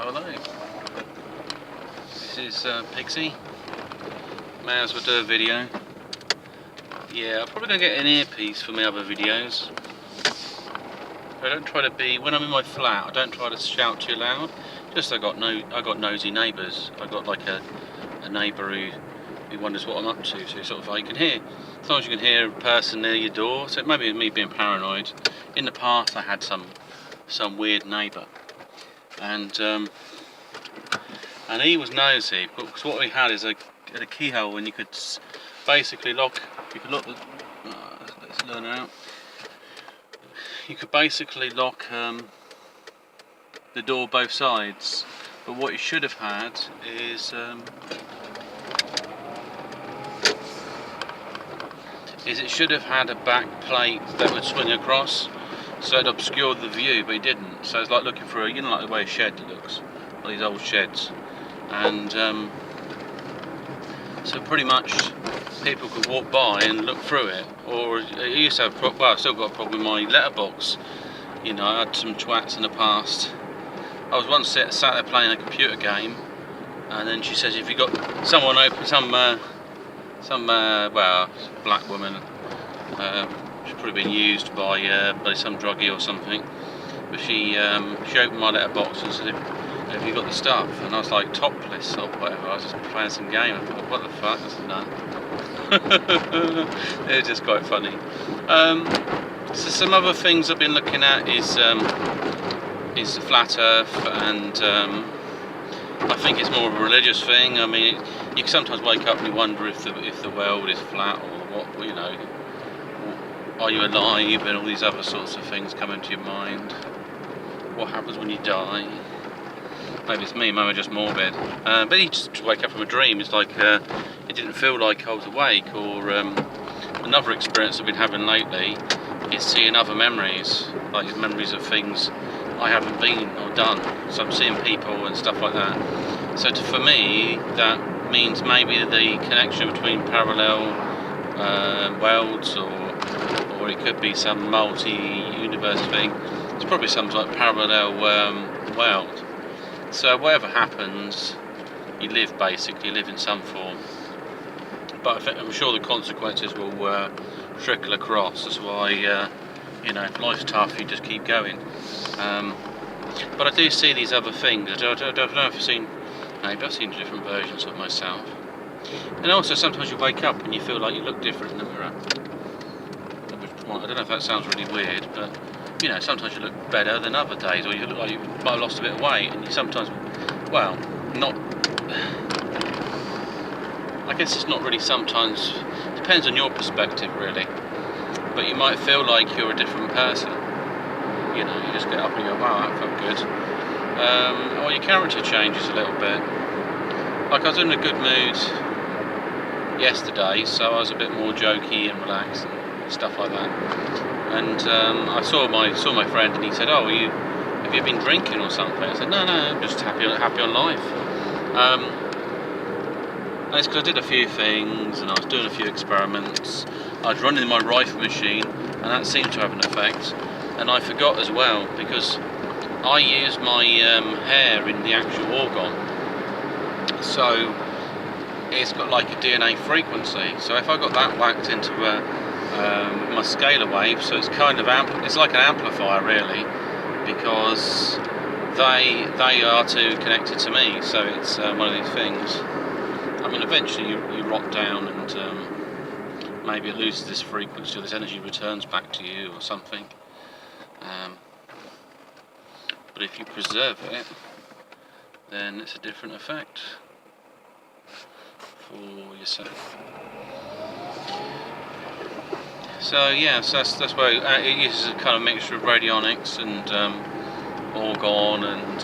Hello. This is Pixie. May as well do a video. Yeah, I'm probably going to get an earpiece for my other videos. I don't try to be, when I'm in my flat, I don't try to shout too loud. Just I got nosy neighbours. I got like a neighbour who wonders what I'm up to. So sort of like you can hear, sometimes you can hear a person near your door. So maybe it's me being paranoid. In the past, I had some weird neighbour, and he was nosy. Because what we had is a keyhole, and you could basically lock. You could lock the. Let's learn out. You could basically lock the door both sides, but what you should have had is it should have had a back plate that would swing across, so it obscured the view, but it didn't. So it's like looking through you know, like the way a shed looks, like these old sheds, and so pretty much people could walk by and look through it. Or I used to have I've still got a problem with my letterbox. You know, I had some twats in the past. I was once sat there playing a computer game, and then she says, if you got someone open, some well, black woman, she's probably been used by some druggie or something, but she opened my letterbox and said, have you got the stuff? And I was like, topless or whatever. I was just playing some game. I thought, what the fuck? I said, no. It was just quite funny. So some other things I've been looking at is the flat Earth, and I think it's more of a religious thing. I mean, you can sometimes wake up and you wonder if the world is flat, or what, you know, are you alive, and all these other sorts of things come into your mind. What happens when you die? Maybe it's me, maybe I'm just morbid. But you just wake up from a dream. It's like it didn't feel like I was awake. Or another experience I've been having lately is seeing other memories, like memories of things I haven't been or done. So I'm seeing people and stuff like that. So for me, that means maybe the connection between parallel worlds, or it could be some multi-universe thing. It's probably some like parallel world. So whatever happens, you live in some form. But I'm sure the consequences will trickle across. That's why, you know, if life's tough, you just keep going. But I do see these other things. I don't know if you've seen, maybe I've seen different versions of myself. And also sometimes you wake up and you feel like you look different in the mirror. I don't know if that sounds really weird, but you know, sometimes you look better than other days, or you look like you might have lost a bit of weight, and you sometimes, well, not, I guess it's not really sometimes, depends on your perspective really, but you might feel like you're a different person. You know, you just get up and you go, wow, that felt good. Or your character changes a little bit. Like I was in a good mood yesterday, so I was a bit more jokey and relaxed and stuff like that. And I saw my friend, and he said, "Oh, have you been drinking or something?" I said, "No, I'm just happy on life." And it's because I did a few things, and I was doing a few experiments. I was running my rifle machine, and that seemed to have an effect. And I forgot as well, because I use my hair in the actual organ, so it's got like a DNA frequency. So if I got that whacked into my scalar wave, so it's kind of it's like an amplifier really, because they are too connected to me. So it's one of these things. I mean, eventually you rot down, and maybe it loses this frequency, or this energy returns back to you or something. But if you preserve it, then it's a different effect for yourself. So yeah, so that's why it uses a kind of mixture of radionics and organ and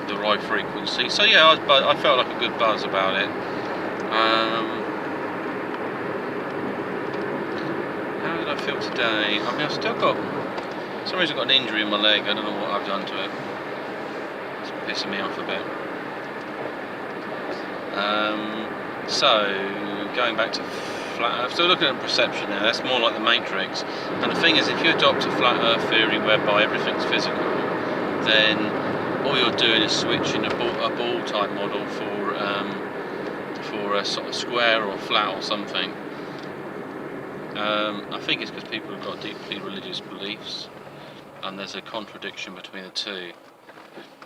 the right frequency. So yeah, I felt like a good buzz about it. How did I feel today? I mean, I've still got, for some reason I've got an injury in my leg. I don't know what I've done to it. It's pissing me off a bit. So going back to flat Earth, so looking at perception now, that's more like the Matrix. And the thing is, if you adopt a flat Earth theory whereby everything's physical, then all you're doing is switching a ball type model for a sort of square or flat or something. I think it's because people have got deeply religious beliefs, and there's a contradiction between the two.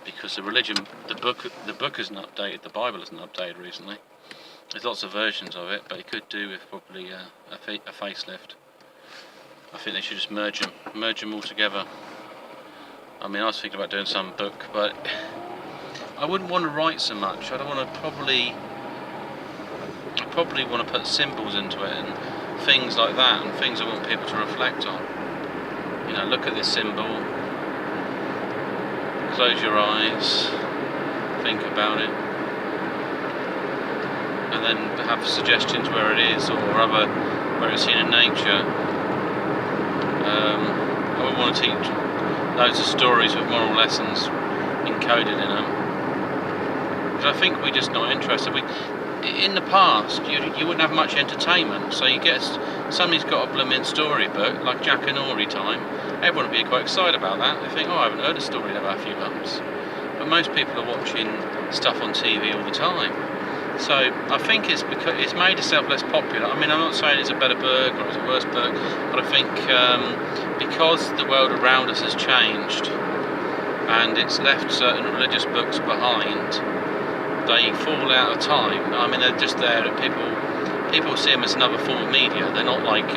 Because the book isn't updated, the Bible isn't updated recently. There's lots of versions of it, but it could do with probably a facelift. I think they should just merge them all together. I mean, I was thinking about doing some book, but I wouldn't want to write so much. I probably want to put symbols into it and things like that, and things I want people to reflect on. You know, look at this symbol, close your eyes, think about it, and then have suggestions where it is, or where it's seen in nature. I would want to teach loads of stories with moral lessons encoded in them, because I think we're just not interested. In the past, you wouldn't have much entertainment, so you get somebody's got a blooming storybook like Jack and Ori time. Everyone would be quite excited about that. They think, oh, I haven't heard a story in about a few months. But most people are watching stuff on TV all the time. So I think it's because it's made itself less popular. I mean, I'm not saying it's a better book or it's a worse book, but I think because the world around us has changed and it's left certain religious books behind, they fall out of time. I mean, they're just there. People see them as another form of media. They're not like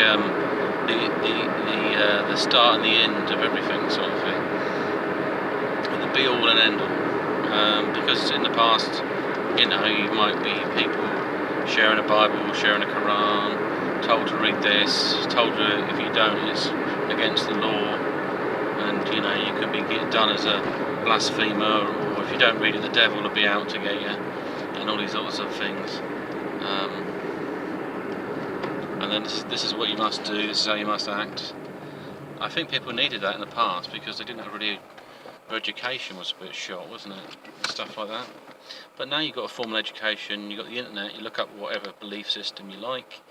the start and the end of everything, sort of thing, and the be all and end all. Because in the past, you know, you might be people sharing a Bible, sharing a Quran, told to read this, told to, if you don't, it's against the law, and you know, you could be done as a blasphemer, or if you don't read it, the devil will be out to get you, and all these sorts of things. And then this is what you must do, this is how you must act. I think people needed that in the past because they didn't have really, their education was a bit short, wasn't it? Stuff like that. But now you've got a formal education, you've got the internet, you look up whatever belief system you like,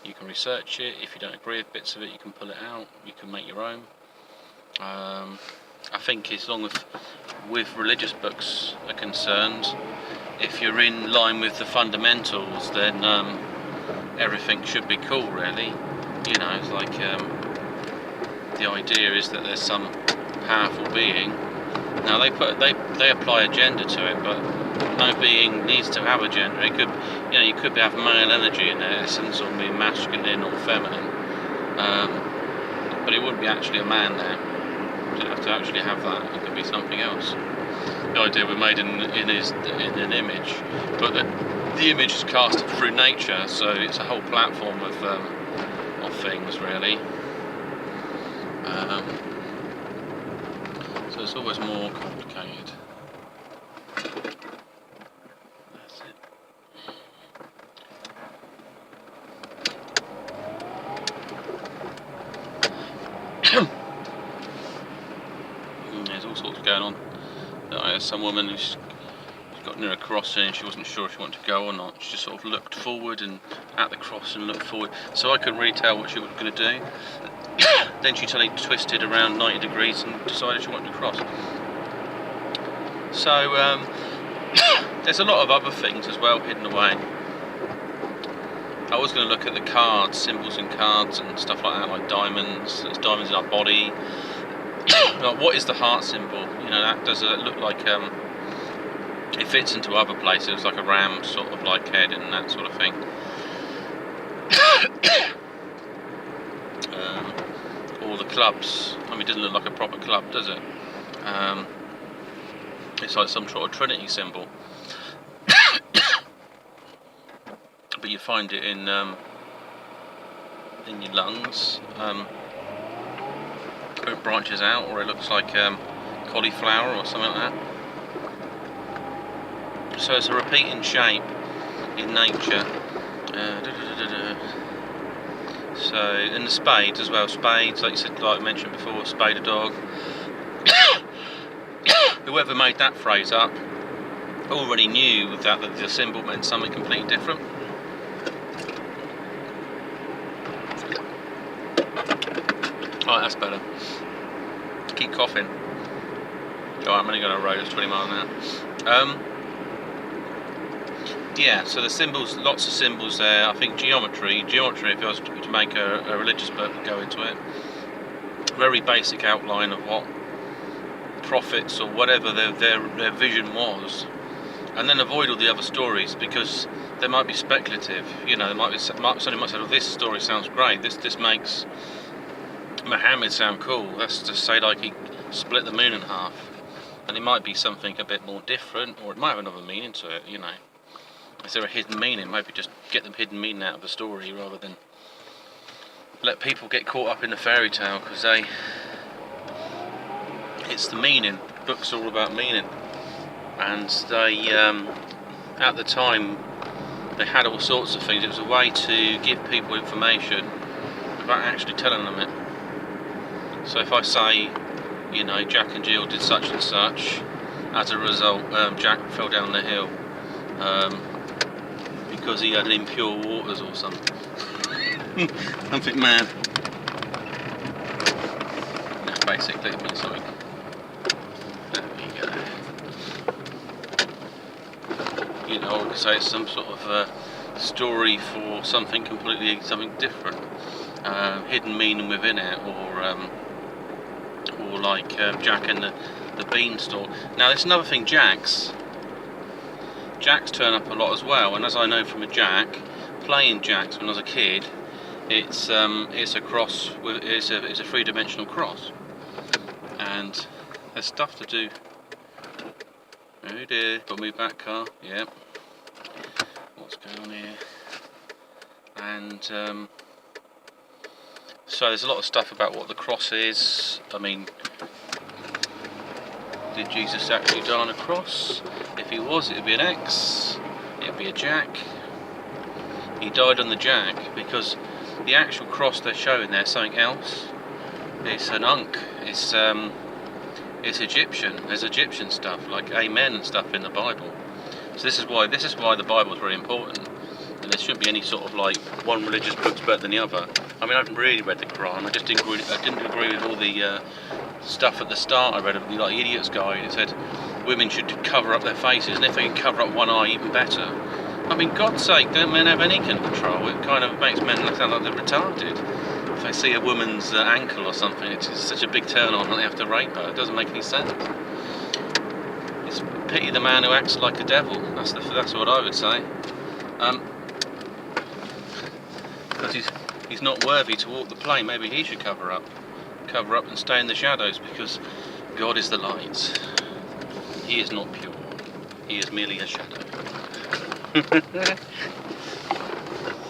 you can research it. If you don't agree with bits of it, you can pull it out, you can make your own. I think as long as with religious books are concerned, if you're in line with the fundamentals, then everything should be cool, really. You know, it's like the idea is that there's some powerful being. Now they apply a gender to it, but no being needs to have a gender. It could, you know, you could have male energy in their essence, or be masculine or feminine, but it wouldn't be actually a man there. You don't have to actually have that. It could be something else. The idea we're made in an image, but the image is cast through nature, so it's a whole platform of things, really. So it's always more complicated. That's it. There's all sorts going on. There's some woman who's got near a crossing and she wasn't sure if she wanted to go or not. She just sort of looked forward and at the crossing and looked forward. So I couldn't really tell what she was going to do. Then she suddenly twisted around 90 degrees and decided she wanted to cross. So there's a lot of other things as well hidden away. I was going to look at the cards, symbols in cards and stuff like that, like diamonds. There's diamonds in our body. Like, what is the heart symbol? You know, that does look like it fits into other places. It's like a ram sort of like head and that sort of thing. All the clubs. I mean, it doesn't look like a proper club, does it? It's like some sort of Trinity symbol. But you find it in your lungs. It branches out, or it looks like cauliflower or something like that. So it's a repeating shape in nature. So, and the spades as well. Spades, like you said, like I mentioned before, spade a dog. Whoever made that phrase up already knew that the symbol meant something completely different. Oh, that's better. Keep coughing. I'm only going to road, it's 20 miles an hour. Yeah, so the symbols, lots of symbols there. I think geometry, if I was to make a religious book, would go into it. Very basic outline of what prophets or whatever their vision was, and then avoid all the other stories because they might be speculative. You know, somebody might say, "Oh, this story sounds great. This makes Muhammad sound cool. Let's just say like he split the moon in half," and it might be something a bit more different, or it might have another meaning to it. You know, is there a hidden meaning? Maybe just get the hidden meaning out of the story rather than let people get caught up in the fairy tale, because it's the meaning. Books are all about meaning, and they at the time they had all sorts of things. It was a way to give people information without actually telling them it. So if I say, you know, Jack and Jill did such and such, as a result Jack fell down the hill because he had impure waters or something. Something mad. No, basically it means something. There we go. You know, I could say it's some sort of story for something different, hidden meaning within it, or like Jack and the beanstalk. Now, there's another thing. Jacks turn up a lot as well, and as I know from a Jack, playing Jacks when I was a kid, it's a cross. It's a three-dimensional cross, and there's stuff to do. Oh dear, got to move back, car. Yeah. What's going on here? And so there's a lot of stuff about what the cross is. I mean, did Jesus actually die on a cross? If he was, it would be an X. It would be a Jack. He died on the Jack because the actual cross they're showing there is something else. It's an Ankh. It's Egyptian. There's Egyptian stuff like Amen and stuff in the Bible. So this is why the Bible is very important, and there shouldn't be any sort of like one religious book's better than the other. I mean, I haven't really read the Quran. I didn't agree with all the stuff at the start. I read like Idiot's Guide. It said women should cover up their faces, and if they can cover up one eye, even better. I mean, God's sake, don't men have any control? It kind of makes men sound like they're retarded. If they see a woman's ankle or something, it's such a big turn on that they have to rape her. It doesn't make any sense. It's pity the man who acts like a devil. That's what I would say. Because he's not worthy to walk the plane. Maybe he should cover up and stay in the shadows, because God is the light. He is not pure. He is merely a shadow.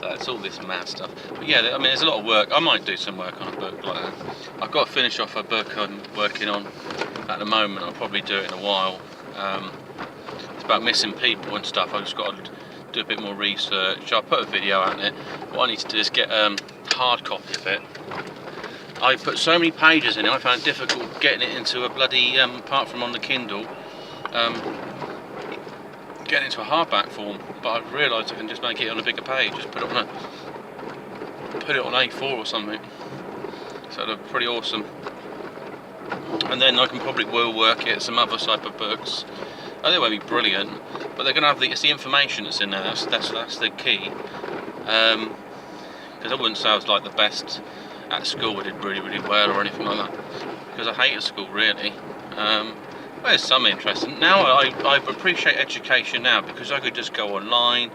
So it's all this mad stuff. But yeah, I mean, there's a lot of work. I might do some work on a book like that. I've got to finish off a book I'm working on at the moment. I'll probably do it in a while. It's about missing people and stuff. I've just got to do a bit more research. I'll put a video out on it. What I need to do is get a hard copy of it. I put so many pages in it, I found it difficult getting it into a bloody, apart from on the Kindle, getting it into a hardback form. But I've realised I can just make it on a bigger page, just put it on A4 or something. So it'll look pretty awesome. And then I can probably work it some other type of books. Oh, they won't be brilliant, but they're going to have it's the information that's in there. That's the key. Because I wouldn't say I was like the best at school. I did really well or anything like that, because I hated school really. There's some interest. Now I appreciate education now, because I could just go online,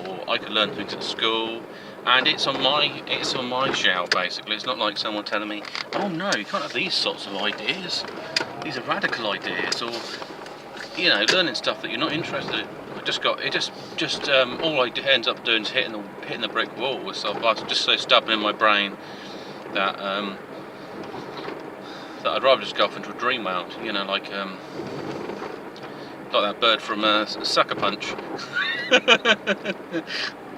or I could learn things at school, and it's on my shell basically. It's not like someone telling me, oh no, you can't have these sorts of ideas. These are radical ideas, or you know, learning stuff that you're not interested in. All I ends up doing is hitting the brick wall. So I was just so stubborn in my brain that I'd rather just go off into a dream world, you know, like that bird from Sucker Punch.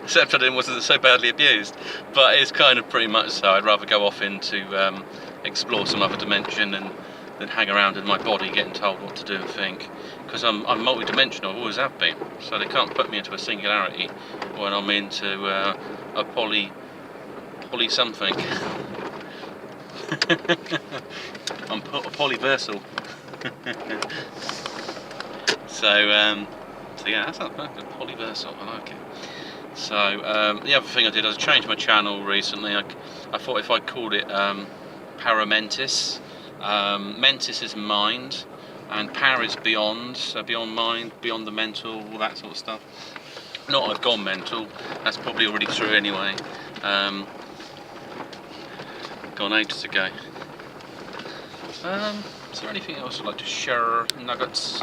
Except I wasn't so badly abused, but it's kind of pretty much so. I'd rather go off into explore some other dimension than hang around in my body getting told what to do and think, because I'm multi-dimensional, I always have been, so they can't put me into a singularity when I'm into a poly something. I'm polyversal. So yeah, that's not bad. Polyversal, I like it. So the other thing I did, I changed my channel recently. I thought if I called it Para-Mentis, Mentis is mind, and Para is beyond, so beyond mind, beyond the mental, all that sort of stuff. Not I've gone mental, that's probably already true anyway. Gone ages ago. Is there anything else I'd like to share? Nuggets?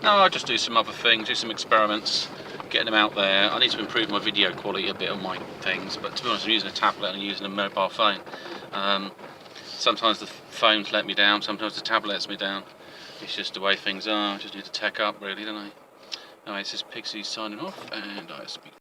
No, I'll just do some other things, do some experiments, getting them out there. I need to improve my video quality a bit on my things, but to be honest, I'm using a tablet and using a mobile phone. Sometimes the phones let me down, sometimes the tablet lets me down. It's just the way things are. I just need to tech up, really, don't I? Anyway, this is Pixie signing off, and I speak.